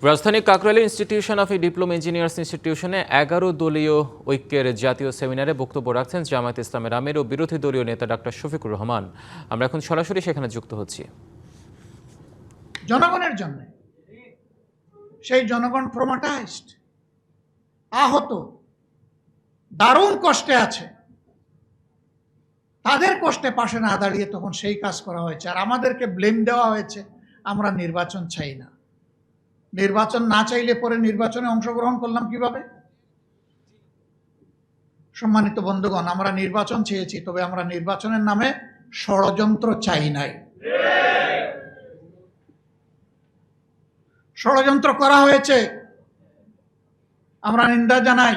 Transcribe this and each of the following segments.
রাজধানী Kakrail institution of diploma engineers ইনস্টিটিউশনে 11 দলীয় ঐক্যের জাতীয় সেমিনারে বক্তব্য রাখছেন জামায়াত ইসলামের আমির ও বিরোধী দলীয় নেতা ডাক্তার শফিকুর রহমান। আমরা এখন সরাসরি সেখানে যুক্ত হচ্ছি। জনগণের জন্য, সেই জনগণ ট্রমাটাইজড, আহত, দারুণ কষ্টে আছে, তাদের কষ্টে পাশে না দাঁড়িয়ে তখন সেই কাজ করা হয়েছে। আর আমাদেরকে ব্লেম দেওয়া হয়েছে আমরা নির্বাচন চাই না। নির্বাচন না চাইলে পরে নির্বাচনে অংশগ্রহণ করলাম কিভাবে? সম্মানিত বন্ধুগণ, আমরা নির্বাচন চেয়েছি, তবে আমরা নির্বাচনের নামে ষড়যন্ত্র চাই নাই। ষড়যন্ত্র করা হয়েছে, আমরা নিন্দা জানাই।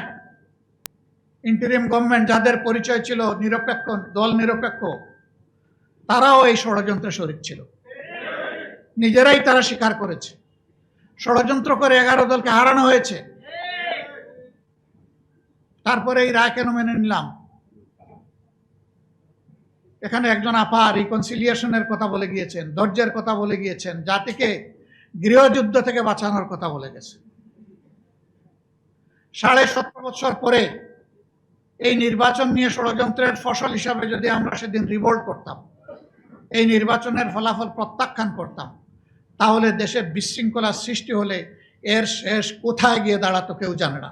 ইন্টারিম গভর্নমেন্ট যাদের পরিচয় ছিল নিরপেক্ষ, দল নিরপেক্ষ, তারাও এই ষড়যন্ত্রে শরীক ছিল, নিজেরাই তারা স্বীকার করেছে। ষড়যন্ত্র করে 11 দলকে হারানো হয়েছে। তারপরে এই রায় কেন মেনে নিলাম? এখানে একজন আপা রিকনসিলিয়েশনের কথা বলে গিয়েছেন, ধৈর্যের কথা বলে গিয়েছেন, জাতিকে গৃহযুদ্ধ থেকে বাঁচানোর কথা বলে গেছে। 17.5 বছর পরে এই নির্বাচন নিয়ে ষড়যন্ত্রের ফসল হিসাবে যদি আমরা সেদিন রিভোল্ট করতাম, এই নির্বাচনের ফলাফল প্রত্যাখ্যান করতাম, তাহলে দেশে বিশৃঙ্খলা সৃষ্টি হলে এর শেষ কোথায় গিয়ে দাঁড়াতো কেউ জানে না।